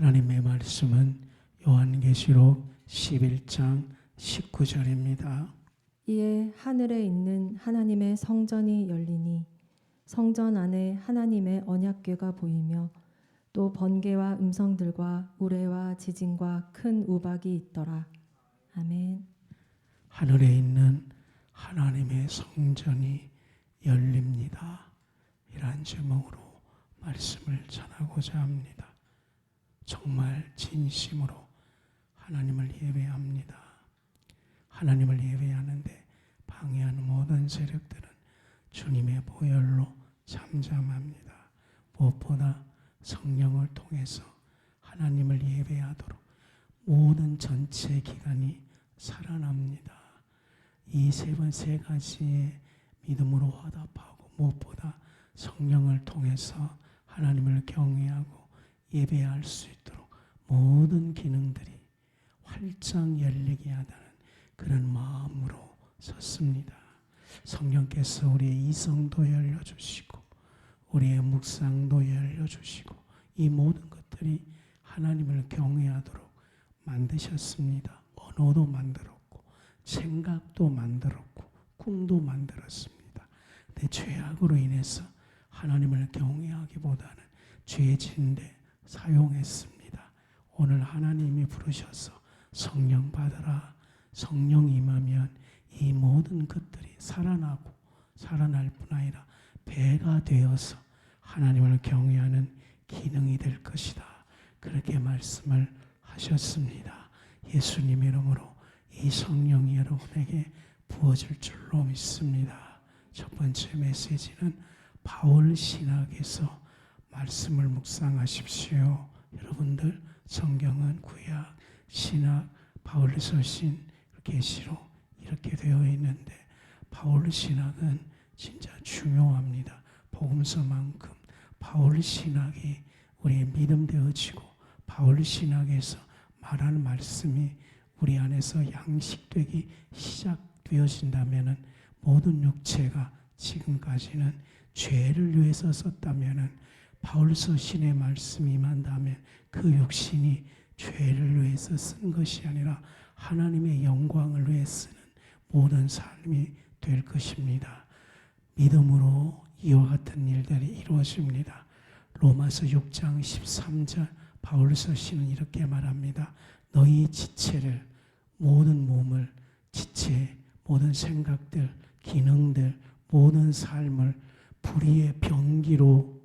하나님의 말씀은 요한계시록 11장 19절입니다. 이에 하늘에 있는 하나님의 성전이 열리니 성전 안에 하나님의 언약궤가 보이며 또 번개와 음성들과 우레와 지진과 큰 우박이 있더라. 아멘. 하늘에 있는 하나님의 성전이 열립니다. 이러한 제목으로 말씀을 전하고자 합니다. 정말 진심으로 하나님을 예배합니다. 하나님을 예배하는데 방해하는 모든 세력들은 주님의 보혈로 잠잠합니다. 무엇보다 성령을 통해서 하나님을 예배하도록 모든 전체 기관이 살아납니다. 이 세 가지의 믿음으로 화답하고 무엇보다 성령을 통해서 하나님을 경외하고 예배할 수 있도록 모든 기능들이 활짝 열리게 하다는 그런 마음으로 섰습니다. 성령께서 우리의 이성도 열려주시고 우리의 묵상도 열려주시고 이 모든 것들이 하나님을 경외하도록 만드셨습니다. 언어도 만들었고 생각도 만들었고 꿈도 만들었습니다. 내 죄악으로 인해서 하나님을 경외하기보다는 죄 짓는데 사용했습니다. 오늘 하나님이 부르셔서 성령 받으라. 성령 임하면 이 모든 것들이 살아나고 살아날 뿐 아니라 배가 되어서 하나님을 경외하는 기능이 될 것이다. 그렇게 말씀을 하셨습니다. 예수님 이름으로 이 성령이 여러분에게 부어질 줄로 믿습니다. 첫 번째 메시지는 바울 신학에서 말씀을 묵상하십시오. 여러분들 성경은 구약, 신약, 바울 서신, 계시록 이렇게 되어 있는데 바울 신학은 진짜 중요합니다. 복음서만큼 바울 신학이 우리의 믿음 되어지고 바울 신학에서 말하는 말씀이 우리 안에서 양식되기 시작되어진다면 모든 육체가 지금까지는 죄를 위해서 썼다면 바울 서신의 말씀이 임한다면 그 육신이 죄를 위해서 쓴 것이 아니라 하나님의 영광을 위해 쓰는 모든 삶이 될 것입니다. 믿음으로 이와 같은 일들이 이루어집니다. 로마서 6장 13절 바울 서신은 이렇게 말합니다. 너희 지체를 모든 몸을 지체 모든 생각들 기능들 모든 삶을 불의의 병기로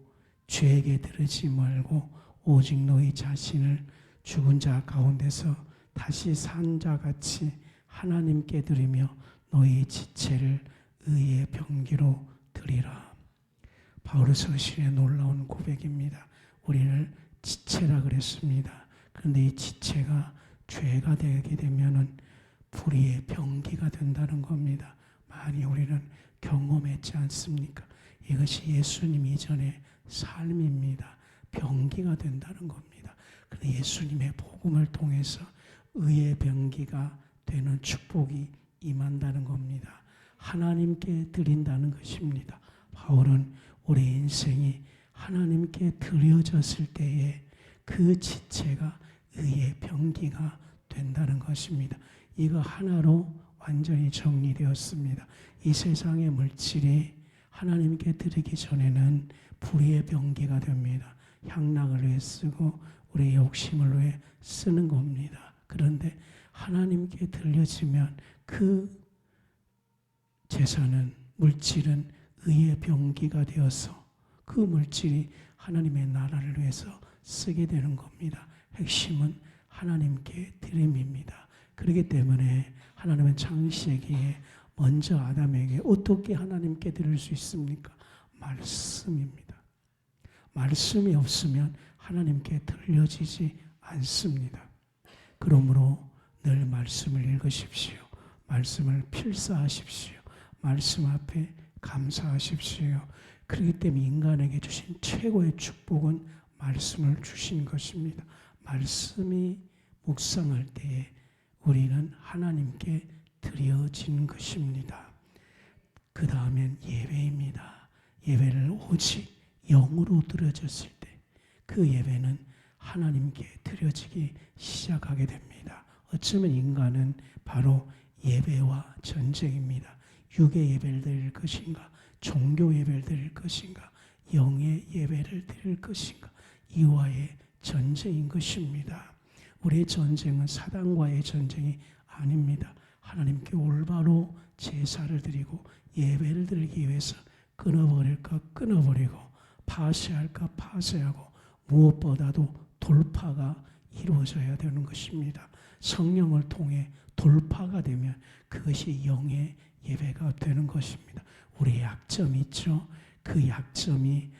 죄에게 들으지 말고 오직 너희 자신을 죽은 자 가운데서 다시 산 자같이 하나님께 드리며 너희 지체를 의의 병기로 드리라. 바울 서신의 놀라운 고백입니다. 우리를 지체라 그랬습니다. 그런데 이 지체가 죄가 되게 되면은 불의의 병기가 된다는 겁니다. 많이 우리는 경험했지 않습니까? 이것이 예수님 이전의 삶입니다. 병기가 된다는 겁니다. 그런데 예수님의 복음을 통해서 의의 병기가 되는 축복이 임한다는 겁니다. 하나님께 드린다는 것입니다. 바울은 우리 인생이 하나님께 드려졌을 때에 그 지체가 의의 병기가 된다는 것입니다. 이거 하나로 완전히 정리되었습니다. 이 세상의 물질이 하나님께 드리기 전에는 불의의 병기가 됩니다. 향락을 위해 쓰고 우리의 욕심을 위해 쓰는 겁니다. 그런데 하나님께 들려지면 그 재산은 물질은 의의 병기가 되어서 그 물질이 하나님의 나라를 위해서 쓰게 되는 겁니다. 핵심은 하나님께 드림입니다. 그렇기 때문에 하나님은 창세기에 먼저 아담에게 어떻게 하나님께 드릴 수 있습니까? 말씀입니다. 말씀이 없으면 하나님께 들려지지 않습니다. 그러므로 늘 말씀을 읽으십시오. 말씀을 필사하십시오. 말씀 앞에 감사하십시오. 그렇기 때문에 인간에게 주신 최고의 축복은 말씀을 주신 것입니다. 말씀이 묵상할 때에 우리는 하나님께 드려진 것입니다. 그 다음엔 예배입니다. 예배를 오직 영으로 드려졌을 때 그 예배는 하나님께 드려지기 시작하게 됩니다. 어쩌면 인간은 바로 예배와 전쟁입니다. 육의 예배를 드릴 것인가, 종교 예배를 드릴 것인가, 영의 예배를 드릴 것인가, 이와의 전쟁인 것입니다. 우리의 전쟁은 사단과의 전쟁이 아닙니다. 하나님께 올바로 제사를 드리고 예배를 드리기 위해서 끊어버릴까 끊어버리고 파쇄할까 파쇄하고 무엇보다도 돌파가 이루어져야 되는 것입니다. 성령을 통해 돌파가 되면 그것이 영의 예배가 되는 것입니다. 우리의 약점이 있죠. 그 약점이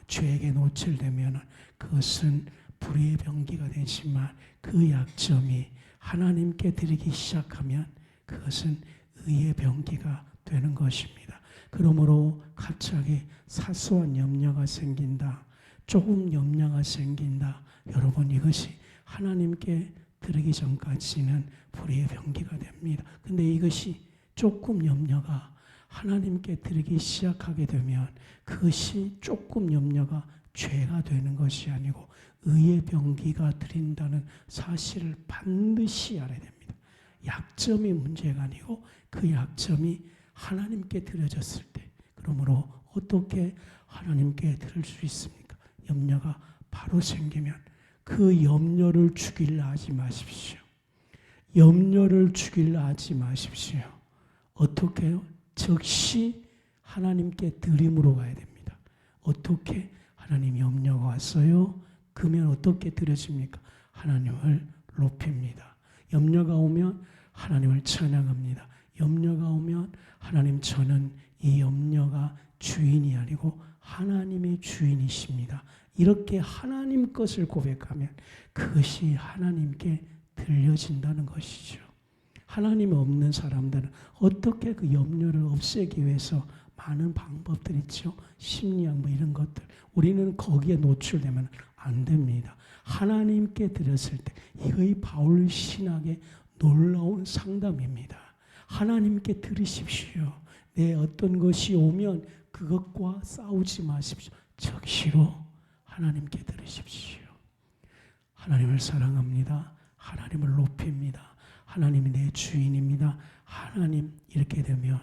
죄에게 노출되면 그것은 불의의 병기가 되지만 그 약점이 하나님께 드리기 시작하면 그것은 의의 병기가 되는 것입니다. 그러므로 갑자기 사소한 염려가 생긴다. 조금 염려가 생긴다. 여러분, 이것이 하나님께 드리기 전까지는 불의의 병기가 됩니다. 근데 이것이 조금 염려가 하나님께 드리기 시작하게 되면 그것이 조금 염려가 죄가 되는 것이 아니고 의의 병기가 드린다는 사실을 반드시 알아야 됩니다. 약점이 문제가 아니고 그 약점이 하나님께 드려졌을 때, 그러므로 어떻게 하나님께 드릴 수 있습니까? 염려가 바로 생기면 그 염려를 죽이려 하지 마십시오. 염려를 죽이려 하지 마십시오. 어떻게 해요? 즉시 하나님께 드림으로 가야 됩니다. 어떻게? 하나님 염려가 왔어요? 그러면 어떻게 드려집니까? 하나님을 높입니다. 염려가 오면 하나님을 찬양합니다. 염려가 오면 하나님, 저는 이 염려가 주인이 아니고 하나님의 주인이십니다. 이렇게 하나님 것을 고백하면 그것이 하나님께 들려진다는 것이죠. 하나님 없는 사람들은 어떻게 그 염려를 없애기 위해서 많은 방법들이 있죠. 심리학 뭐 이런 것들. 우리는 거기에 노출되면 안 됩니다. 하나님께 드렸을 때 이거의 바울 신학의 놀라운 상담입니다. 하나님께 드리십시오. 내 어떤 것이 오면 그것과 싸우지 마십시오. 즉시로 하나님께 드리십시오. 하나님을 사랑합니다. 하나님을 높입니다. 하나님이 내 주인입니다. 하나님, 이렇게 되면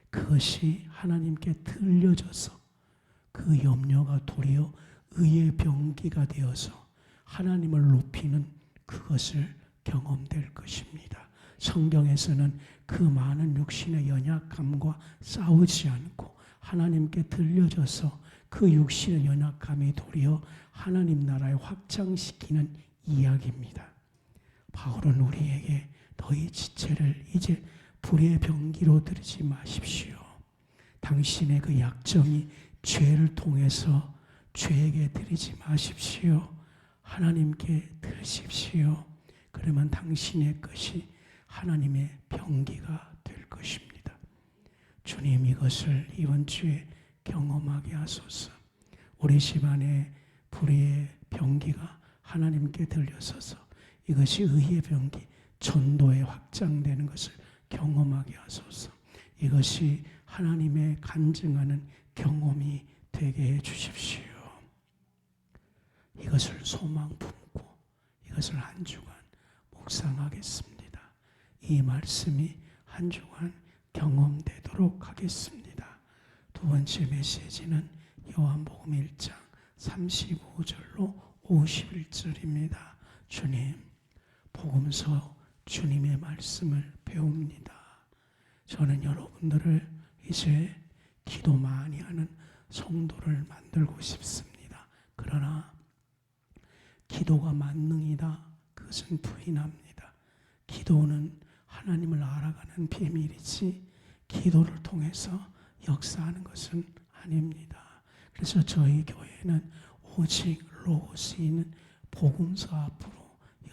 그것이 하나님께 들려져서 그 염려가 도리어 의의 병기가 되어서 하나님을 높이는 그것을 경험될 것입니다. 성경에서는 그 많은 육신의 연약함과 싸우지 않고 하나님께 들려져서 그 육신의 연약함이 도리어 하나님 나라에 확장시키는 이야기입니다. 바울은 우리에게 너희 지체를 이제 불의 병기로 드리지 마십시오. 당신의 그 약점이 죄를 통해서 죄에게 드리지 마십시오. 하나님께 드리십시오. 그러면 당신의 것이 하나님의 병기가 될 것입니다. 주님, 이것을 이번 주에 경험하게 하소서. 우리 집안의 불의의 병기가 하나님께 들려서서 이것이 의의 병기, 전도에 확장되는 것을 경험하게 하소서. 이것이 하나님의 간증하는 경험이 되게 해주십시오. 이것을 소망 품고 이것을 한 주간 묵상하겠습니다. 이 말씀이 한 주간 경험되도록 하겠습니다. 두 번째 메시지는 요한복음 1장 35절로 51절입니다. 주님, 복음서 주님의 말씀을 배웁니다. 저는 여러분들을 이제 기도 많이 하는 성도를 만들고 싶습니다. 그러나 기도가 만능이다, 그것은 부인합니다. 기도는 하나님을 알아가는 비밀이지 기도를 통해서 역사하는 것은 아닙니다. 그래서 저희 교회는 오직 로고스 있는 복음서 앞으로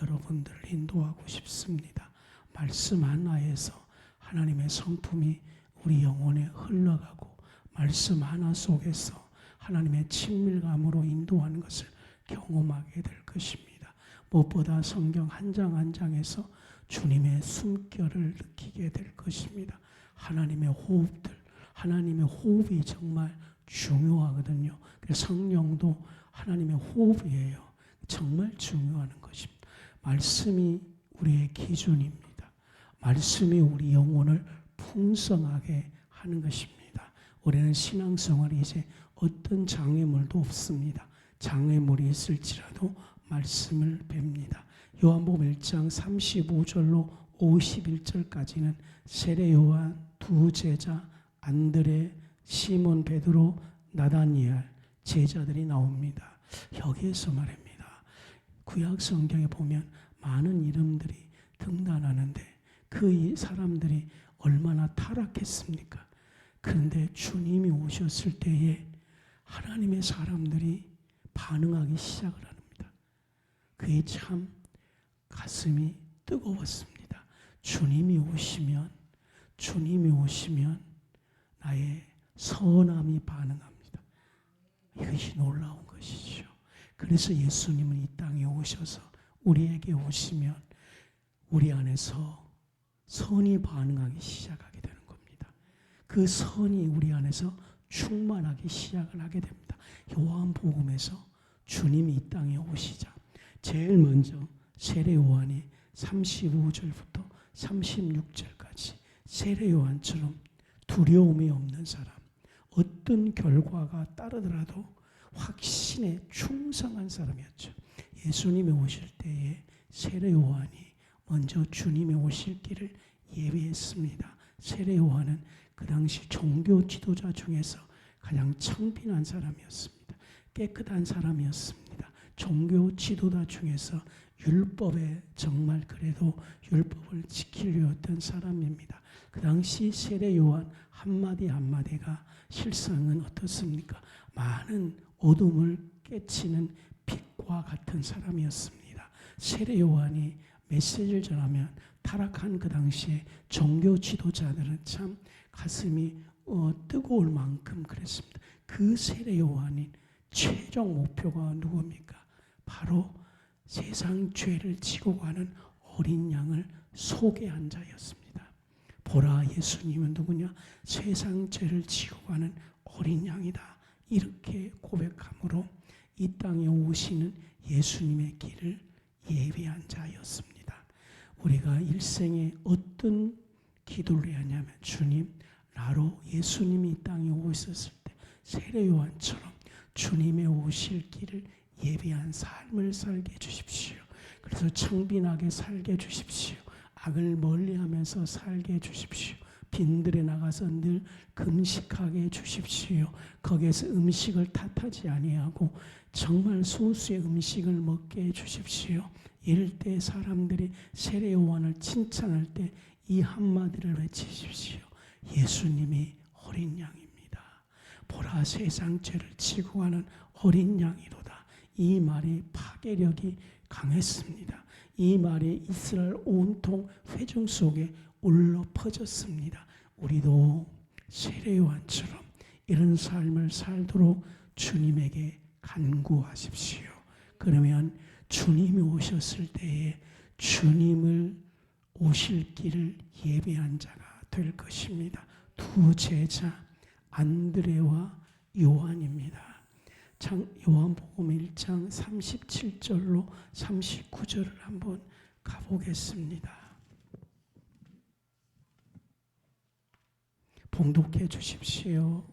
여러분들을 인도하고 싶습니다. 말씀 하나에서 하나님의 성품이 우리 영혼에 흘러가고 말씀 하나 속에서 하나님의 친밀감으로 인도하는 것을 경험하게 될 것입니다. 무엇보다 성경 한 장 한 장에서 주님의 숨결을 느끼게 될 것입니다. 하나님의 호흡들, 하나님의 호흡이 정말 중요하거든요. 그래서 성령도 하나님의 호흡이에요. 정말 중요한 것입니다. 말씀이 우리의 기준입니다. 말씀이 우리 영혼을 풍성하게 하는 것입니다. 우리는 신앙생활이 이제 어떤 장애물도 없습니다. 장애물이 있을지라도 말씀을 뵙니다. 요한복음 1장 35절로 51절까지는 세례 요한, 두 제자, 안드레, 시몬 베드로, 나다니엘 제자들이 나옵니다. 여기에서 말입니다. 구약 성경에 보면 많은 이름들이 등단하는데 그 사람들이 얼마나 타락했습니까? 그런데 주님이 오셨을 때에 하나님의 사람들이 반응하기 시작을 합니다. 그게 참 가슴이 뜨거웠습니다. 주님이 오시면 나의 선함이 반응합니다. 이것이 놀라운 것이죠. 그래서 예수님은 이 땅에 오셔서 우리에게 오시면 우리 안에서 선이 반응하기 시작하게 되는 겁니다. 그 선이 우리 안에서 충만하기 시작을 하게 됩니다. 요한복음에서 주님이 이 땅에 오시자 제일 먼저 세례 요한이 35절부터 36절까지 세례 요한처럼 두려움이 없는 사람, 어떤 결과가 따르더라도 확신에 충성한 사람이었죠. 예수님이 오실 때에 세례 요한이 먼저 주님이 오실 길을 예비했습니다. 세례 요한은 그 당시 종교 지도자 중에서 가장 청빈한 사람이었습니다. 깨끗한 사람이었습니다. 종교 지도자 중에서 율법에 정말 그래도 율법을 지키려 했던 사람입니다. 그 당시 세례 요한 한마디 한마디가 실상은 어떻습니까? 많은 어둠을 깨치는 빛과 같은 사람이었습니다. 세례 요한이 메시지를 전하면 타락한 그 당시에 종교 지도자들은 참 가슴이 뜨거울 만큼 그랬습니다. 그 세례 요한이 최종 목표가 누굽니까? 바로 세상 죄를 지고 가는 어린 양을 소개한 자였습니다. 보라, 예수님은 누구냐? 세상 죄를 지고 가는 어린 양이다. 이렇게 고백함으로 이 땅에 오시는 예수님의 길을 예비한 자였습니다. 우리가 일생에 어떤 기도를 해야 하냐면, 주님, 나로 예수님이 이 땅에 오셨을 때 세례 요한처럼 주님의 오실 길을 예비한 삶을 살게 해주십시오. 그래서 청빈하게 살게 해주십시오. 악을 멀리하면서 살게 해주십시오. 빈들에 나가서 늘 금식하게 해주십시오. 거기에서 음식을 탓하지 아니하고 정말 소수의 음식을 먹게 해주십시오. 이럴 때 사람들이 세례 요한을 칭찬할 때 이 한마디를 외치십시오. 예수님이 어린 양입니다. 보라, 세상 죄를 지고 가는 어린 양이로다. 이 말이 파괴력이 강했습니다. 이 말이 이스라엘 온통 회중 속에 울려 퍼졌습니다. 우리도 세례 요한처럼 이런 삶을 살도록 주님에게 간구하십시오. 그러면 주님이 오셨을 때에 주님을 오실 길을 예비한 자가 될 것입니다. 두 제자 안드레와 요한입니다. 요한복음 1장 37절로 39절을 한번 가보겠습니다. 봉독해 주십시오.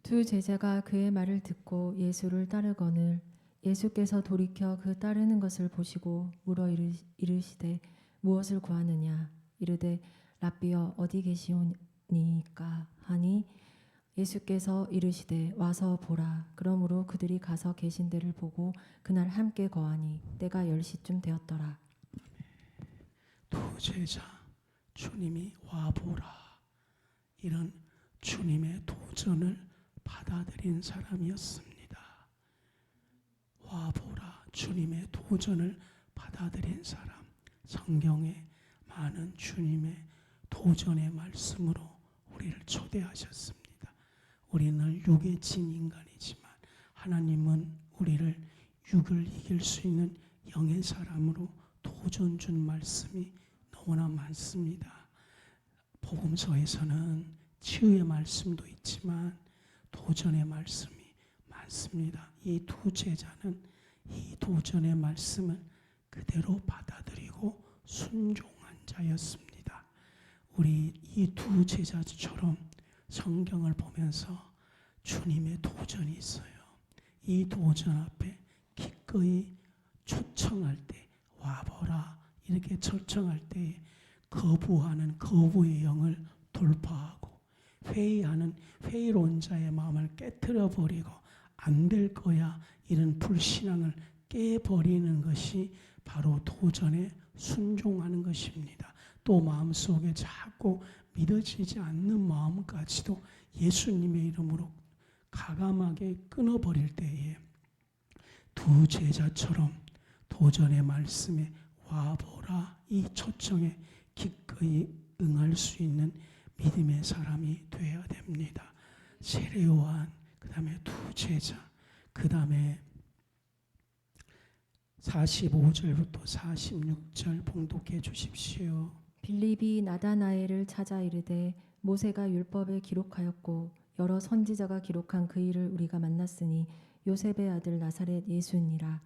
두 제자가 그의 말을 듣고 예수를 따르거늘 예수께서 돌이켜 그 따르는 것을 보시고 물어 이르시되 무엇을 구하느냐? 이르되 랍비여 어디 계시오니까 하니 예수께서 이르시되 와서 보라. 그러므로 그들이 가서 계신 데를 보고 그날 함께 거하니 때가 10시쯤 되었더라. 두 제자 주님이 와보라, 이런 주님의 도전을 받아들인 사람이었습니다. 와보라, 주님의 도전을 받아들인 사람. 성경에 많은 주님의 도전의 말씀으로 우리를 초대하셨습니다. 우리는 육에 진 인간이지만 하나님은 우리를 육을 이길 수 있는 영의 사람으로 도전 준 말씀이 너무나 많습니다. 복음서에서는 치유의 말씀도 있지만 도전의 말씀이 많습니다. 이 두 제자는 이 도전의 말씀을 그대로 받아들이고 순종한 자였습니다. 우리 이 두 제자처럼 성경을 보면서 주님의 도전이 있어요. 이 도전 앞에 기꺼이 초청할 때, 와보라 이렇게 초청할 때 거부하는 거부의 영을 돌파하고, 회의하는 회의론자의 마음을 깨트려 버리고 안 될 거야 이런 불신앙을 깨버리는 것이 바로 도전에 순종하는 것입니다. 또 마음속에 자꾸 믿어지지 않는 마음까지도 예수님의 이름으로 가감하게 끊어버릴 때에 두 제자처럼 도전의 말씀에 와보라 이 초청에 기꺼이 응할 수 있는 믿음의 사람이 되어야 됩니다. 세례 요한, 그 다음에 두 제자, 그 다음에 45절부터 46절 봉독해 주십시오. 빌립이 나다나엘을 찾아 이르되 모세가 율법에 기록하였고 여러 선지자가 기록한 그 일을 우리가 만났으니 요셉의 아들 나사렛 예수니라.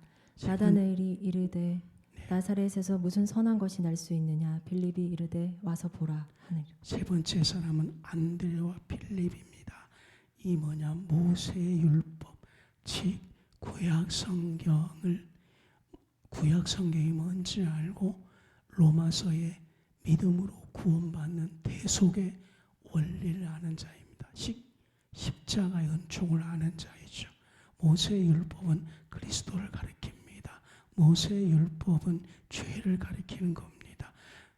나다나엘이 이르되 나사렛에서 무슨 선한 것이 날 수 있느냐. 빌립이 이르되 와서 보라 하니라. 세 번째 사람은 안드레와 빌립입니다. 이 뭐냐, 모세의 율법, 즉 구약 성경이 뭔지 알고 로마서의 믿음으로 구원받는 대속의 원리를 아는 자입니다. 십자가의 은총을 아는 자이죠. 모세의 율법은 그리스도를 가리킵니다. 모세의 율법은 죄를 가리키는 겁니다.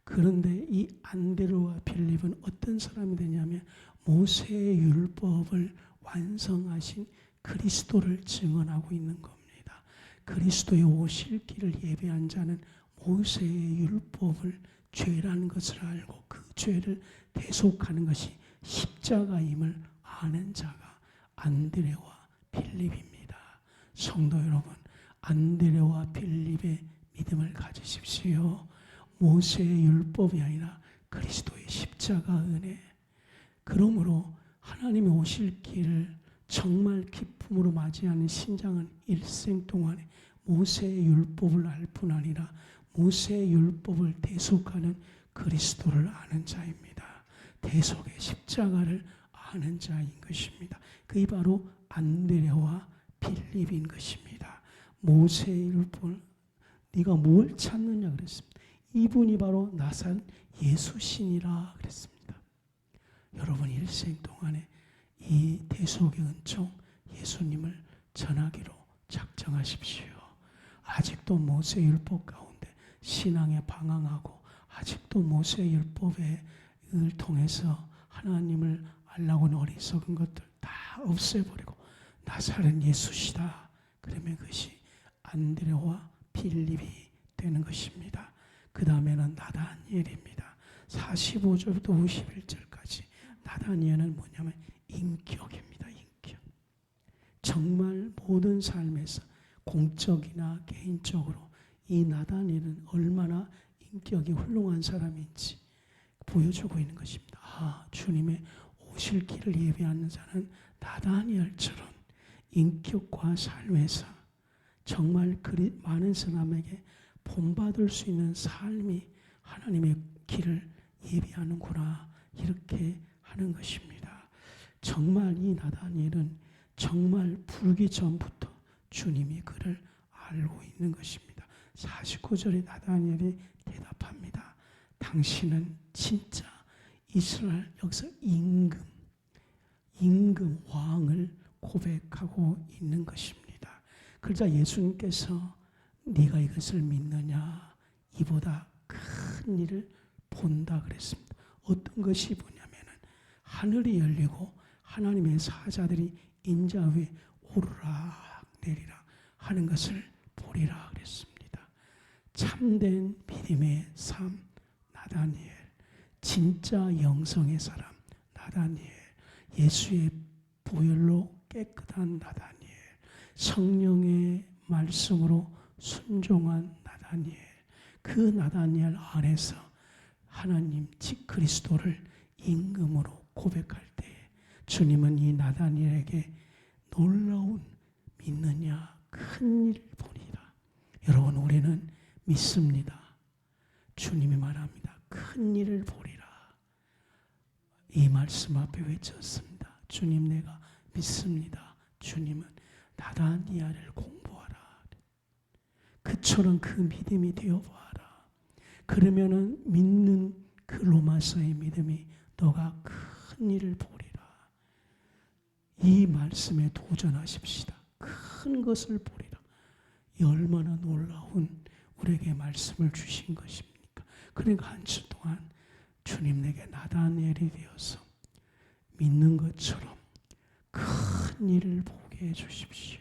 그런데 이 안드레와 빌립은 어떤 사람이 되냐면 모세의 율법을 완성하신 그리스도를 증언하고 있는 겁니다. 그리스도의 오실 길을 예배한 자는 모세의 율법을 죄라는 것을 알고 그 죄를 대속하는 것이 십자가임을 아는 자가 안드레와 빌립입니다. 성도 여러분, 안드레와 빌립의 믿음을 가지십시오. 모세의 율법이 아니라 그리스도의 십자가 은혜. 그러므로 하나님의 오실 길을 정말 기쁨으로 맞이하는 신장은 일생 동안에 모세의 율법을 알 뿐 아니라 모세의 율법을 대속하는 그리스도를 아는 자입니다. 대속의 십자가를 아는 자인 것입니다. 그게 바로 안드레와 빌립인 것입니다. 모세의 율법을 네가 뭘 찾느냐 그랬습니다. 이분이 바로 나사렛 예수신이라 그랬습니다. 여러분 일생 동안에 이 대속의 은총 예수님을 전하기로 작정하십시오. 아직도 모세의 율법 가운데 신앙에 방황하고 아직도 모세의 율법을 통해서 하나님을 알라고는 어리석은 것들 다 없애버리고 나사렛 예수시다. 그러면 그것이 안드레와 빌립이 되는 것입니다. 그 다음에는 나다니엘입니다. 45절부터 51절까지 나다니엘은 뭐냐면 인격입니다. 인격. 정말 모든 삶에서 공적이나 개인적으로 이 나다니엘은 얼마나 인격이 훌륭한 사람인지 보여주고 있는 것입니다. 아, 주님의 오실 길을 예배하는 자는 나다니엘처럼 인격과 삶에서 정말 많은 사람에게 본받을 수 있는 삶이 하나님의 길을 예배하는구나 이렇게 하는 것입니다. 정말 이 나다니엘은 정말 불기 전부터 주님이 그를 알고 있는 것입니다. 49절에 나다니엘이 대답합니다. 당신은 진짜 이스라엘 역사 임금 왕을 고백하고 있는 것입니다. 그러자 예수님께서 네가 이것을 믿느냐 이보다 큰 일을 본다 그랬습니다. 어떤 것이 뭐냐면은 하늘이 열리고 하나님의 사자들이 인자 위에 오르락 내리락 하는 것을 보리라 그랬습니다. 참된 믿음의 삶 나다니엘, 진짜 영성의 사람 나다니엘, 예수의 보혈로 깨끗한 나다니엘, 성령의 말씀으로 순종한 나다니엘, 그 나다니엘 안에서 하나님 즉 그리스도를 임금으로 고백할 때 주님은 이 나다니엘에게 놀라운 믿느냐 큰 일을 보리라. 여러분, 우리는 믿습니다. 주님이 말합니다. 큰 일을 보리라. 이 말씀 앞에 외쳤습니다. 주님, 내가 믿습니다. 주님은 나다니아를 공부하라. 그처럼 그 믿음이 되어봐라. 그러면은 믿는 그 로마서의 믿음이 너가 큰 일을 보리라. 이 말씀에 도전하십시다. 큰 것을 보리라. 이 얼마나 놀라운 우리에게 말씀을 주신 것입니까? 그러니까 한 주 동안 주님, 내게 나다니엘이 되어서 믿는 것처럼 큰 일을 보게 해주십시오.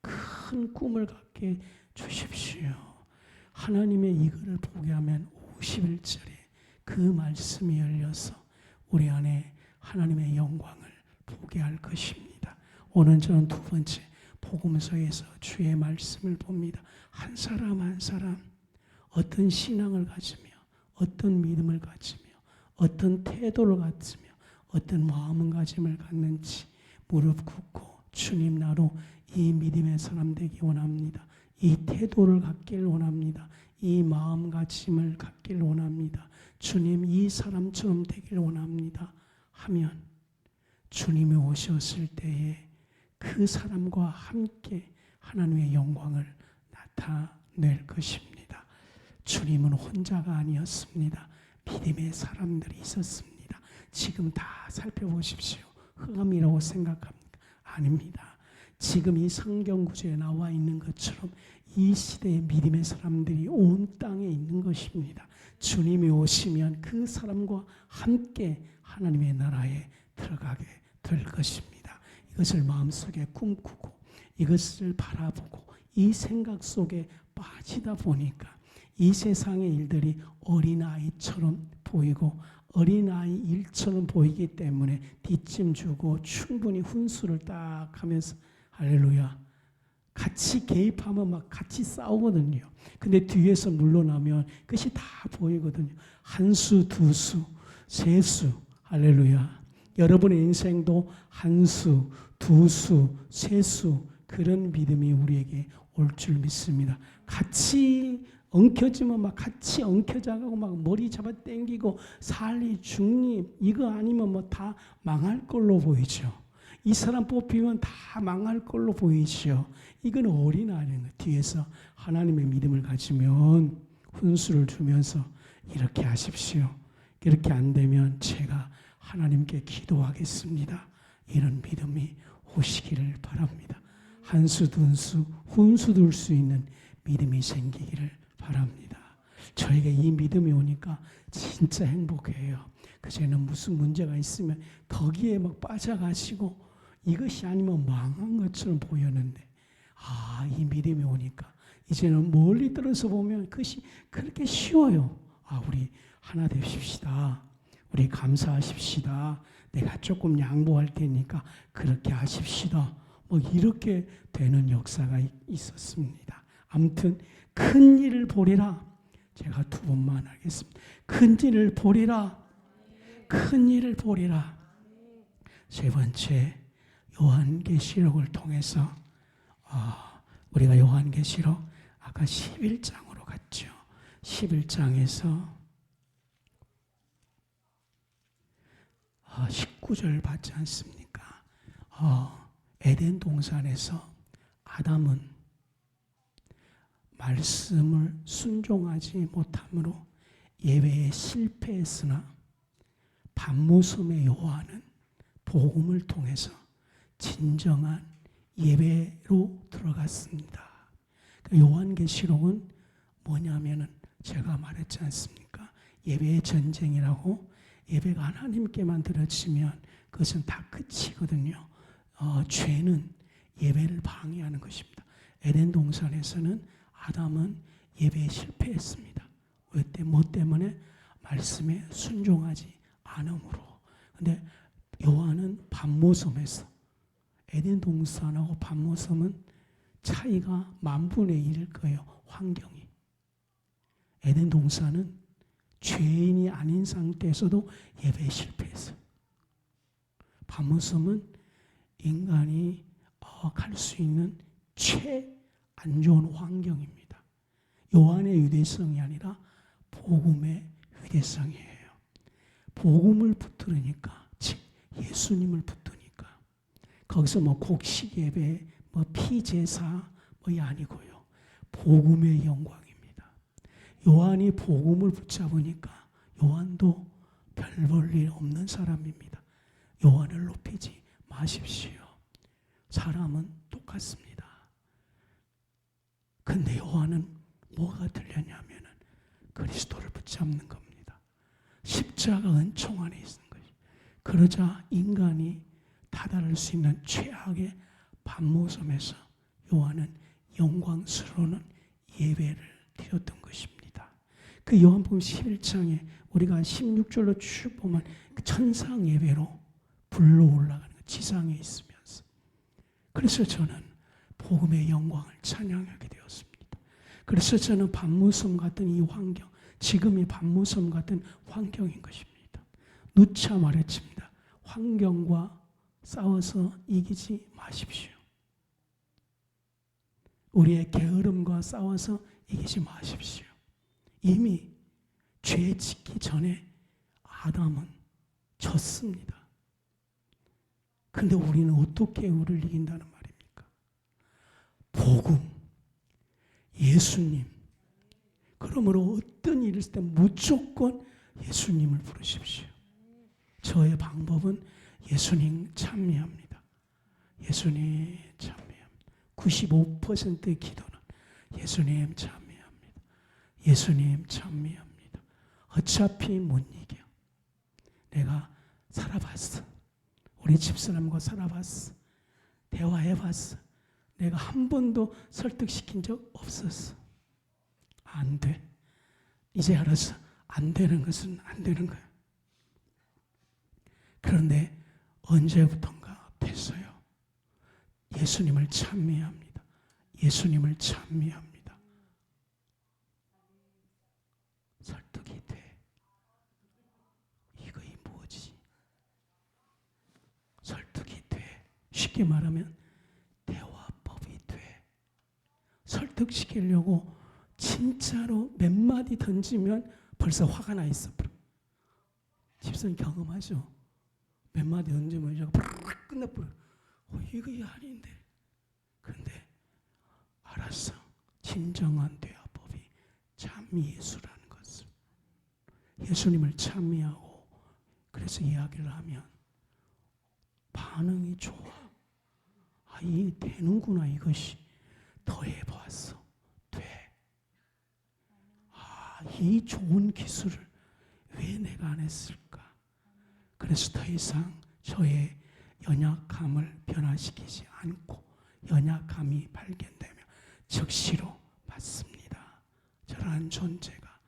큰 꿈을 갖게 해 주십시오. 하나님의 이거를 보게 하면 51절에 그 말씀이 열려서 우리 안에 하나님의 영광을 보게 할 것입니다. 오늘 저는 두 번째 복음서에서 주의 말씀을 봅니다. 한 사람 한 사람 어떤 신앙을 가지며 어떤 믿음을 가지며 어떤 태도를 가지며 어떤 마음가짐을 갖는지 무릎 꿇고 주님, 나로 이 믿음의 사람 되기 원합니다. 이 태도를 갖길 원합니다. 이 마음가짐을 갖길 원합니다. 주님, 이 사람처럼 되길 원합니다. 하면 주님이 오셨을 때에 그 사람과 함께 하나님의 영광을 나타낼 것입니다. 주님은 혼자가 아니었습니다. 믿음의 사람들이 있었습니다. 지금 다 살펴보십시오. 흑암이라고 생각합니까? 아닙니다. 지금 이 성경 구절에 나와 있는 것처럼 이 시대의 믿음의 사람들이 온 땅에 있는 것입니다. 주님이 오시면 그 사람과 함께 하나님의 나라에 들어가게 될 것입니다. 이것을 마음속에 꿈꾸고 이것을 바라보고 이 생각 속에 빠지다 보니까 이 세상의 일들이 어린아이처럼 보이고 어린아이 일처럼 보이기 때문에 뒷짐 주고 충분히 훈수를 딱 하면서 할렐루야 같이 개입하면 막 같이 싸우거든요. 근데 뒤에서 물러나면 그것이 다 보이거든요. 한 수, 두 수, 세 수, 할렐루야. 여러분의 인생도 한 수, 두 수, 세 수 그런 믿음이 우리에게 올 줄 믿습니다. 같이 엉켜지면 막 같이 엉켜져가고 막 머리 잡아 당기고 살리 중립 이거 아니면 뭐 다 망할 걸로 보이죠. 이 사람 뽑히면 다 망할 걸로 보이죠. 이건 어린아이는 뒤에서 하나님의 믿음을 가지면 훈수를 주면서 이렇게 하십시오. 이렇게 안 되면 제가 하나님께 기도하겠습니다. 이런 믿음이 오시기를 바랍니다. 한 수, 두 수, 훈수 둘 수 있는 믿음이 생기기를 바랍니다. 저에게 이 믿음이 오니까 진짜 행복해요. 그전에는 무슨 문제가 있으면 거기에 막 빠져가시고 이것이 아니면 망한 것처럼 보였는데 이 믿음이 오니까 이제는 멀리 떨어져 보면 그것이 그렇게 쉬워요. 우리 하나 되십시다. 우리 감사하십시다. 내가 조금 양보할 테니까 그렇게 하십시다. 뭐 이렇게 되는 역사가 있었습니다. 아무튼 큰 일을 보리라. 제가 두 번만 하겠습니다. 큰 일을 보리라. 큰 일을 보리라. 세 번째 요한계시록을 통해서 우리가 요한계시록 아까 11장으로 갔죠. 11장에서 19절 봤지 않습니까? 에덴 동산에서 아담은 말씀을 순종하지 못함으로 예배에 실패했으나 반모섬의 요한은 복음을 통해서 진정한 예배로 들어갔습니다. 요한계시록은 뭐냐면은 제가 말했지 않습니까? 예배의 전쟁이라고. 예배가 하나님께만 드려지면 그것은 다 끝이거든요. 죄는 예배를 방해하는 것입니다. 에덴 동산에서는 아담은 예배에 실패했습니다. 뭐 때문에? 말씀에 순종하지 않음으로. 근데 요한은 반모섬에서 에덴 동산하고 반모섬은 차이가 10,000분의 1일 거예요. 환경이. 에덴 동산은 죄인이 아닌 상태에서도 예배에 실패했어요. 반모섬은 인간이 갈 수 있는 최 안 좋은 환경입니다. 요한의 유대성이 아니라 복음의 유대성이에요. 복음을 붙들으니까, 즉 예수님을 붙드니까 거기서 뭐 곡식 예배, 뭐 피제사 뭐이 아니고요. 복음의 영광입니다. 요한이 복음을 붙잡으니까 요한도 별 볼 일 없는 사람입니다. 요한을 높이지 마십시오. 사람은 똑같습니다. 근데 요한은 뭐가 들렸냐면은 그리스도를 붙잡는 겁니다. 십자가 은총 안에 있는 것이. 그러자 인간이 다다를 수 있는 최악의 반모섬에서 요한은 영광스러운 예배를 드렸던 것입니다. 그 요한복음 11장에 우리가 16절로 쭉 보면 그 천상 예배로 불러 올라가는 것, 지상에 있으면서. 그래서 저는 복음의 영광을 찬양하게 되었습니다. 그래서 저는 반모섬 같은 이 환경, 지금이 반모섬 같은 환경인 것입니다. 누차 말했습니다. 환경과 싸워서 이기지 마십시오. 우리의 게으름과 싸워서 이기지 마십시오. 이미 죄 짓기 전에 아담은 졌습니다. 근데 우리는 어떻게 우리를 이긴다는 말입니까? 복음, 예수님. 그러므로 어떤 일이 있을 때 무조건 예수님을 부르십시오. 저의 방법은 예수님 찬미합니다. 예수님 찬미합니다. 95%의 기도는 예수님 찬미합니다. 예수님 찬미합니다. 어차피 못 이겨. 내가 살아봤어. 우리 집사람과 살아봤어. 대화해봤어. 내가 한 번도 설득시킨 적 없었어. 안 돼. 이제 알았어. 안 되는 것은 안 되는 거야. 그런데 언제부턴가 됐어요. 예수님을 찬미합니다. 예수님을 찬미합니다. 설득이 돼. 이거이 뭐지? 설득이 돼. 쉽게 말하면 대화법이 돼. 설득시키려고 진짜로 몇 마디 던지면 벌써 화가 나 있어. 집사님 경험하죠? 몇 마디 던지면 이제 끝나버려. 이거 아닌데. 그런데 알았어. 진정한 대화법이 찬미 예수라는 것을. 예수님을 찬미하고 그래서 이야기를 하면 반응이 좋아. 아, 이게 되는구나 이것이. 더 해보았어. 돼. 아, 이 좋은 기술을 왜 내가 안 했을까? 그래서 더 이상 저의 연약함을 변화시키지 않고 연약함이 발견되면 즉시로 맞습니다. 저라는 존재가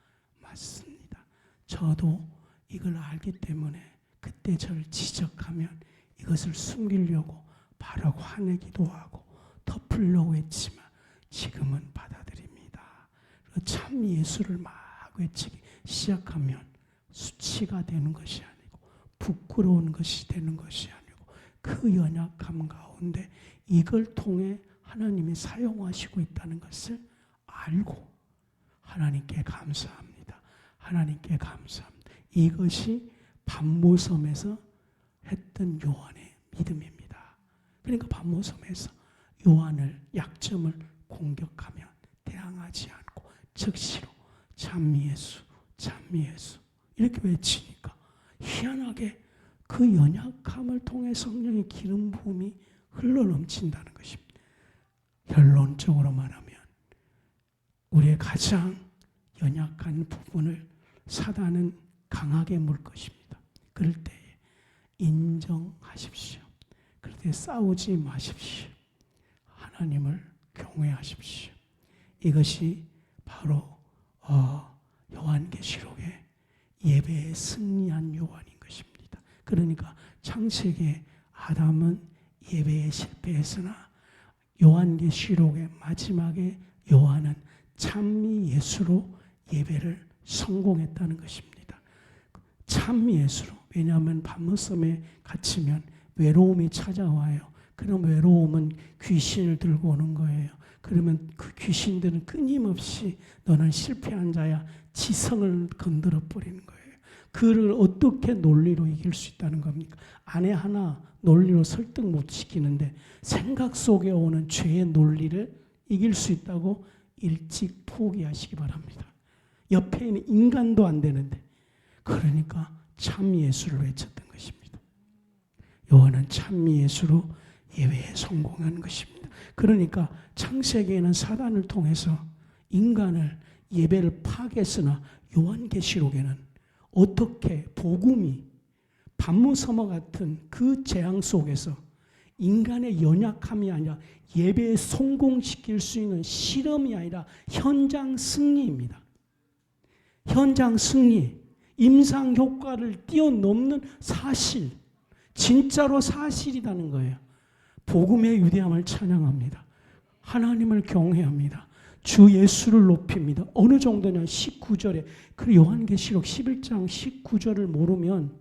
맞습니다. 저도 이걸 알기 때문에 그때 저를 지적하면 이것을 숨기려고 바로 화내기도 하고 덮으려고 했지만 지금은 받아들입니다. 참 예수를 막 외치기 시작하면 수치가 되는 것이 아니고 부끄러운 것이 되는 것이 아니고 그 연약함 가운데 이걸 통해 하나님이 사용하시고 있다는 것을 알고 하나님께 감사합니다. 하나님께 감사합니다. 이것이 반모섬에서 했던 요한의 믿음입니다. 그러니까 반모섬에서 요한을 약점을 공격하면 대항하지 않고 즉시로 찬미 예수, 찬미 예수 이렇게 외치니까 희한하게 그 연약함을 통해 성령의 기름 부음이 흘러넘친다는 것입니다. 결론적으로 말하면 우리의 가장 연약한 부분을 사단은 강하게 물 것입니다. 그럴 때 인정하십시오. 그럴 때 싸우지 마십시오. 하나님을 경외하십시오. 이것이 바로 요한계시록의 예배에 승리한 요한인 것입니다. 그러니까 창세기에 아담은 예배에 실패했으나 요한계시록의 마지막에 요한은 찬미 예수로 예배를 성공했다는 것입니다. 찬미 예수로. 왜냐하면 반모섬에 갇히면 외로움이 찾아와요. 그럼 외로움은 귀신을 들고 오는 거예요. 그러면 그 귀신들은 끊임없이 너는 실패한 자야, 지성을 건드려 버리는 거예요. 그를 어떻게 논리로 이길 수 있다는 겁니까? 아내 하나 논리로 설득 못 시키는데 생각 속에 오는 죄의 논리를 이길 수 있다고 일찍 포기하시기 바랍니다. 옆에 있는 인간도 안 되는데, 그러니까 참 예수를 외쳤던 것입니다. 요한은 참 예수로 예배에 성공하는 것입니다. 그러니까 창세기에는 사단을 통해서 인간을 예배를 파괴했으나 요한계시록에는 어떻게 복음이 반무섬화 같은 그 재앙 속에서 인간의 연약함이 아니라 예배에 성공시킬 수 있는 실험이 아니라 현장 승리입니다. 현장 승리, 임상 효과를 뛰어넘는 사실, 진짜로 사실이라는 거예요. 복음의 위대함을 찬양합니다. 하나님을 경외합니다. 주 예수를 높입니다. 어느 정도냐? 19절에 그 요한계시록 11장 19절을 모르면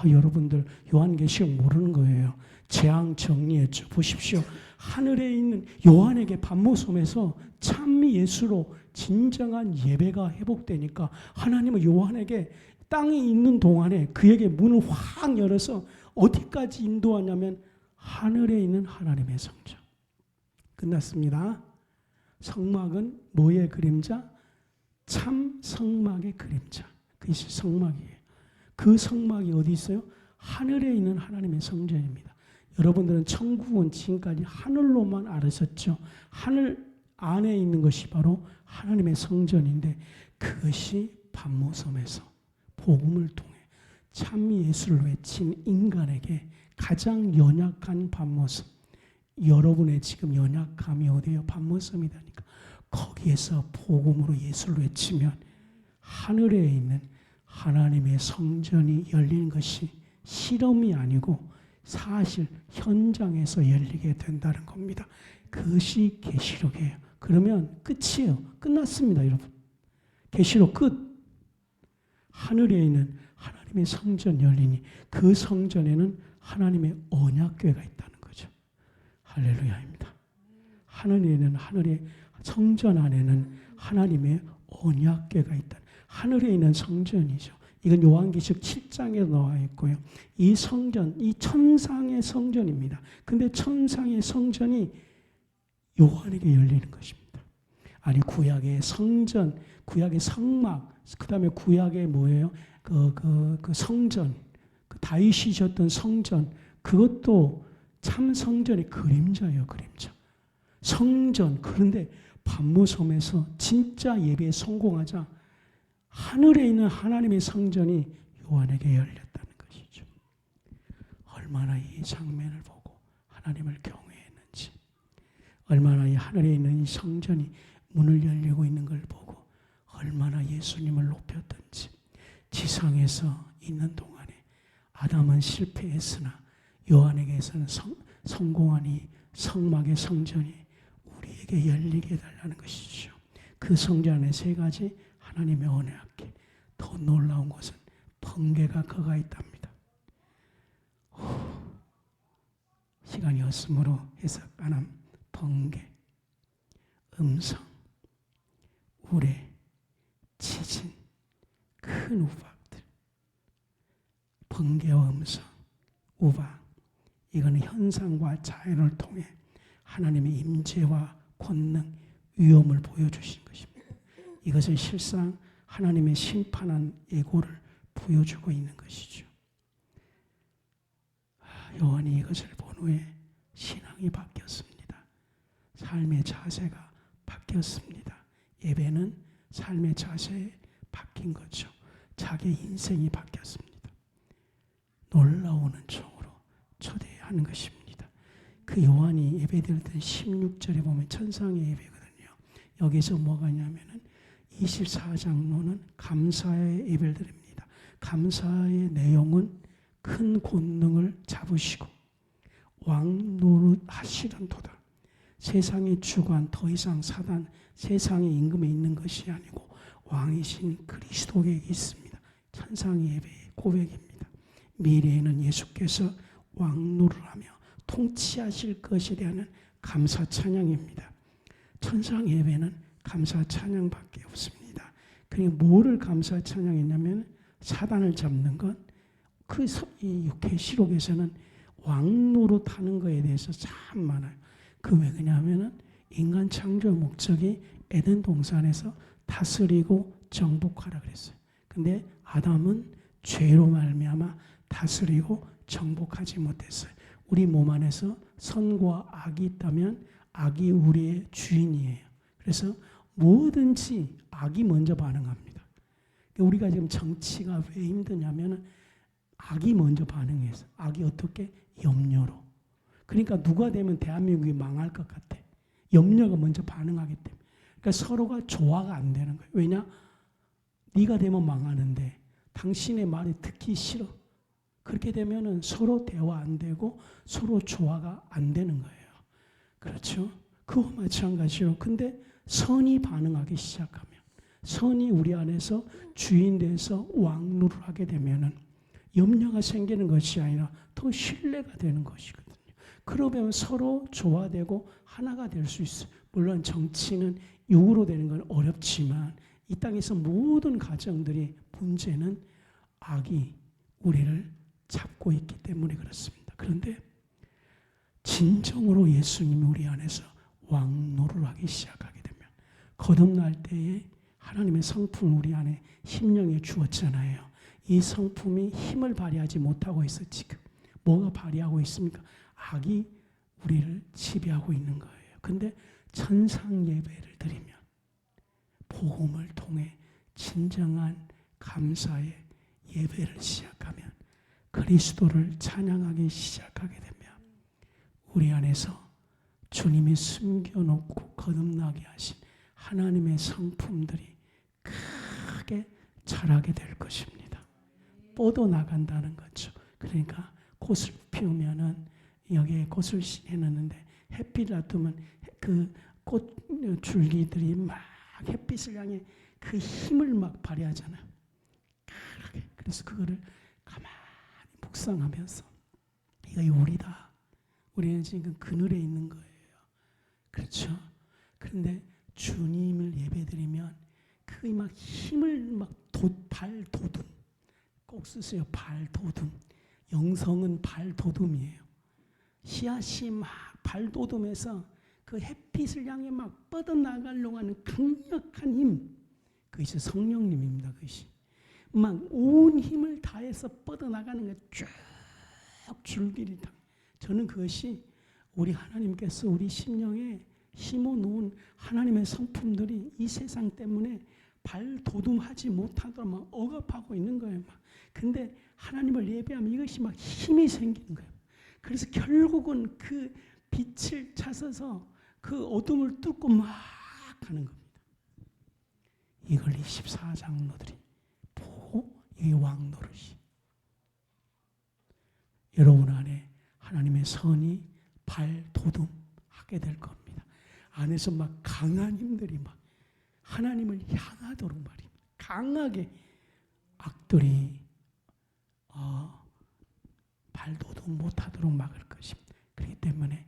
여러분들 요한계시록 모르는 거예요. 재앙 정리했죠. 보십시오. 하늘에 있는 요한에게 반모섬에서 참 예수로 진정한 예배가 회복되니까 하나님은 요한에게 땅에 있는 동안에 그에게 문을 확 열어서 어디까지 인도하냐면 하늘에 있는 하나님의 성전. 끝났습니다. 성막은 뭐의 그림자? 참 성막의 그림자. 그것이 성막이에요. 그 성막이 어디 있어요? 하늘에 있는 하나님의 성전입니다. 여러분들은 천국은 지금까지 하늘로만 알으셨죠. 하늘 안에 있는 것이 바로 하나님의 성전인데 그것이 반모섬에서 복음을 통해 참 예수를 외친 인간에게 가장 연약한 반모섬, 여러분의 지금 연약함이 어디예요? 반모섬이다니까. 거기에서 복음으로 예수를 외치면 하늘에 있는 하나님의 성전이 열리는 것이 실험이 아니고 사실 현장에서 열리게 된다는 겁니다. 그것이 계시록이에요. 그러면 끝이에요. 끝났습니다, 여러분. 계시록 끝. 하늘에 있는 하나님의 성전 열리니 그 성전에는 하나님의 언약궤가 있다는 거죠. 할렐루야입니다. 하늘에 있는 하늘의 성전 안에는 하나님의 언약궤가 있다. 하늘에 있는 성전이죠. 이건 요한계시록 7장에 나와 있고요. 이 성전, 이 천상의 성전입니다. 근데 천상의 성전이 요한에게 열리는 것입니다. 아니 구약의 성전, 구약의 성막, 그 다음에 구약의 뭐예요? 그 성전, 그 다윗이 지었던 성전, 그것도 참 성전의 그림자예요, 그림자. 성전, 그런데 반모섬에서 진짜 예배에 성공하자 하늘에 있는 하나님의 성전이 요한에게 열렸다는 것이죠. 얼마나 이 장면을 보고 하나님을 경외했는지, 얼마나 이 하늘에 있는 이 성전이 문을 열리고 있는 걸 보고 얼마나 예수님을 높였던지. 지상에서 있는 동안에 아담은 실패했으나 요한에게서는 성공한 이 성막의 성전이 우리에게 열리게 해달라는 것이죠. 그 성전 안에 세 가지 하나님의 언약궤. 더 놀라운 것은 번개가 거가 있답니다. 시간이 없으므로 해석 안 함. 번개, 음성, 우레, 지진, 큰 우박들. 번개와 음성, 우박. 이거는 현상과 자연을 통해 하나님의 임재와 권능, 위엄을 보여주신 것입니다. 이것은 실상 하나님의 심판한 예고를 보여주고 있는 것이죠. 요한이 이것을 본 후에 신앙이 바뀌었습니다. 삶의 자세가 바뀌었습니다. 예배는 삶의 자세에 바뀐 거죠. 자기 인생이 바뀌었습니다. 놀라운 은총으로 초대하는 것입니다. 그 요한이 예배드릴 때 16절에 보면 천상의 예배거든요. 여기서 뭐가 있냐면은 24장로는 감사의 예배를 드립니다. 감사의 내용은 큰 권능을 잡으시고 왕 노릇하시던도다. 세상의 주관, 더 이상 사단, 세상의 임금에 있는 것이 아니고 왕이신 그리스도에게 있습니다. 천상의 예배의 고백입니다. 미래에는 예수께서 왕노를 하며 통치하실 것에 대한 감사 찬양입니다. 천상 예배는 감사 찬양밖에 없습니다. 그러니까 뭐를 감사 찬양했냐면 사단을 잡는 건 이 계시록에서는 왕노릇 하는 거에 대해서 참 많아요. 그 왜 그러냐면은 인간 창조 목적이 에덴 동산에서 다스리고 정복하라 그랬어요. 근데 아담은 죄로 말미암아 다스리고 정복하지 못했어요. 우리 몸 안에서 선과 악이 있다면 악이 우리의 주인이에요. 그래서 뭐든지 악이 먼저 반응합니다. 우리가 지금 정치가 왜 힘드냐면 악이 먼저 반응해서 악이 어떻게? 염려로. 그러니까 누가 되면 대한민국이 망할 것 같아. 염려가 먼저 반응하기 때문에. 그러니까 서로가 조화가 안 되는 거예요. 왜냐? 네가 되면 망하는데 당신의 말이 듣기 싫어. 그렇게 되면은 서로 대화 안 되고 서로 조화가 안 되는 거예요. 그렇죠? 그와 마찬가지로. 근데 선이 반응하기 시작하면, 선이 우리 안에서 주인 돼서 왕노를 하게 되면은 염려가 생기는 것이 아니라 더 신뢰가 되는 것이거든요. 그러면 서로 조화되고 하나가 될 수 있어요. 물론 정치는 육으로 되는 건 어렵지만 이 땅에서 모든 가정들이 문제는 악이 우리를 잡고 있기 때문에 그렇습니다. 그런데 진정으로 예수님이 우리 안에서 왕노를 하기 시작하게 되면 거듭날 때에 하나님의 성품을 우리 안에 심령에 주었잖아요. 이 성품이 힘을 발휘하지 못하고 있어 지금. 뭐가 발휘하고 있습니까? 악이 우리를 지배하고 있는 거예요. 근데 천상 예배를 드리면 복음을 통해 진정한 감사의 예배를 시작하면 그리스도를 찬양하기 시작하게 되면 우리 안에서 주님이 숨겨놓고 거듭나게 하신 하나님의 성품들이 크게 자라게 될 것입니다. 뻗어나간다는 거죠. 그러니까 꽃을 피우면은 여기에 꽃을 해놨는데 햇빛을 놔두면 그 꽃 줄기들이 막 햇빛을 향해 그 힘을 막 발휘하잖아요. 그래서 그거를 가만히 묵상하면서 이거 우리다. 우리는 지금 그늘에 있는 거예요. 그렇죠? 그런데 주님을 예배드리면 그 막 힘을 막 발도둠 꼭 쓰세요. 발도둠. 영성은 발도둠이에요. 씨앗이 막 발도둠에서 그 햇빛을 향해 막 뻗어나가려고 하는 강력한 힘. 그것이 성령님입니다. 그것이. 막 온 힘을 다해서 뻗어나가는 게 쭉 줄기를 다. 저는 그것이 우리 하나님께서 우리 심령에 심어놓은 하나님의 성품들이 이 세상 때문에 발도둠하지 못하도록 막 억압하고 있는 거예요. 막. 근데 하나님을 예배하면 이것이 막 힘이 생기는 거예요. 그래서 결국은 그 빛을 찾아서 그 어둠을 뚫고 막 가는 겁니다. 이걸 24장로들이 보고 이 왕노릇이 여러분 안에 하나님의 선이 발도둠하게 될 겁니다. 안에서 막 강한 힘들이 막 하나님을 향하도록 말입니다. 강하게 악들이 발도둠 못하도록 막을 것입니다. 그렇기 때문에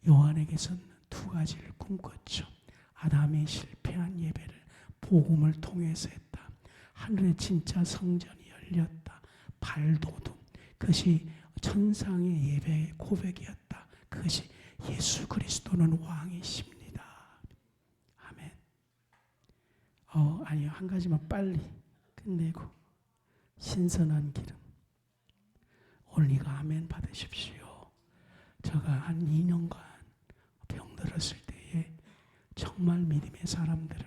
요한에게서는 두 가지를 꿈꿨죠. 아담이 실패한 예배를 복음을 통해서 했다. 하늘의 진짜 성전이 열렸다. 발도둠. 그것이 천상의 예배의 고백이었다. 그것이 예수 그리스도는 왕이십니다. 아멘. 아니요. 한 가지만 빨리 끝내고 신선한 기름. 오늘 이거 아멘 받으십시오. 제가 한 2년간 병들었을 때에 정말 믿음의 사람들을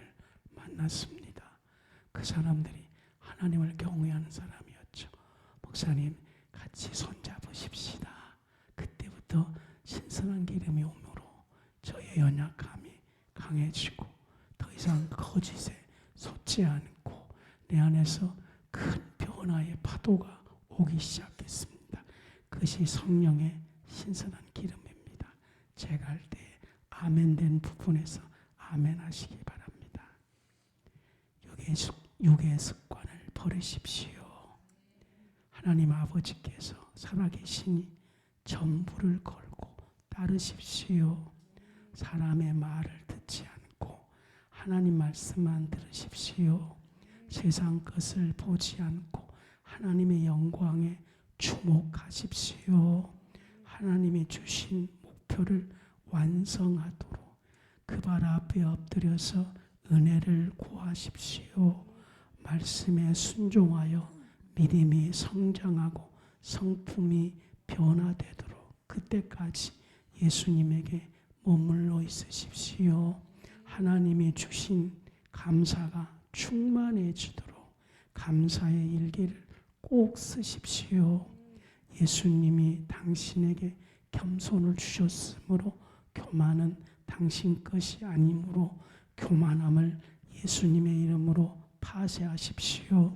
만났습니다. 그 사람들이 하나님을 경외하는 사람이었죠. 목사님 같이 손잡으십시다. 그때부터 신선한 기름이 오므로 저의 연약함이 강해지고 더 이상 거짓에 솟지 않고 내 안에서 큰 변화의 파도가 오기 시작했습니다. 그것이 성령의 신선한 기름입니다. 제가 할 때 아멘된 부분에서 아멘 하시기 바랍니다. 육의 습관을 버리십시오. 하나님 아버지께서 살아계시니 전부를 걸고 따르십시오. 사람의 말을 듣지 않고 하나님 말씀만 들으십시오. 세상 것을 보지 않고 하나님의 영광에 주목하십시오. 하나님이 주신 목표를 완성하도록 그 발 앞에 엎드려서 은혜를 구하십시오. 말씀에 순종하여 믿음이 성장하고 성품이 변화되도록 그때까지 예수님에게 머물러 있으십시오. 하나님이 주신 감사가 충만해지도록 감사의 일기를 꼭 쓰십시오. 예수님이 당신에게 겸손을 주셨으므로 교만은 당신 것이 아니므로 교만함을 예수님의 이름으로 파쇄하십시오.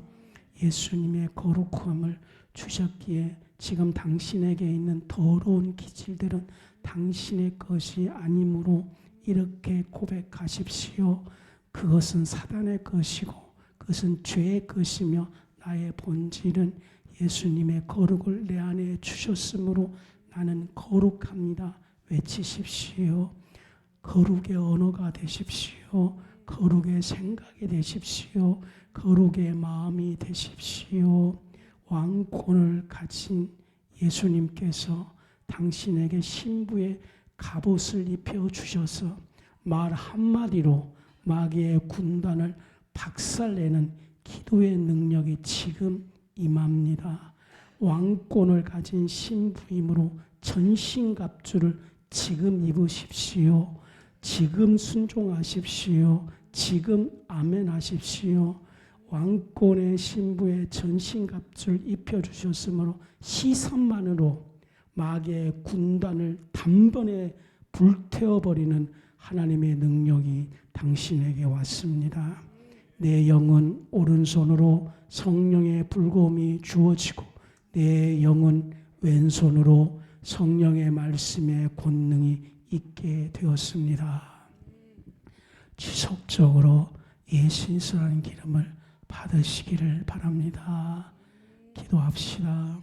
예수님의 거룩함을 주셨기에 지금 당신에게 있는 더러운 기질들은 당신의 것이 아니므로 이렇게 고백하십시오. 그것은 사단의 것이고 그것은 죄의 것이며 나의 본질은 예수님의 거룩을 내 안에 주셨으므로 나는 거룩합니다. 외치십시오. 거룩의 언어가 되십시오. 거룩의 생각이 되십시오. 거룩의 마음이 되십시오. 왕권을 가진 예수님께서 당신에게 신부의 갑옷을 입혀주셔서 말 한마디로 마귀의 군단을 박살내는 기도의 능력이 지금 임합니다. 왕권을 가진 신부이므로 전신갑주를 지금 입으십시오. 지금 순종하십시오. 지금 아멘하십시오. 왕권의 신부의 전신갑주를 입혀주셨으므로 시선만으로 마귀의 군단을 단번에 불태워버리는 하나님의 능력이 당신에게 왔습니다. 내 영은 오른손으로 성령의 불곰이 주어지고 내 영은 왼손으로 성령의 말씀의 권능이 있게 되었습니다. 지속적으로 예신수라는 기름을 받으시기를 바랍니다. 기도합시다.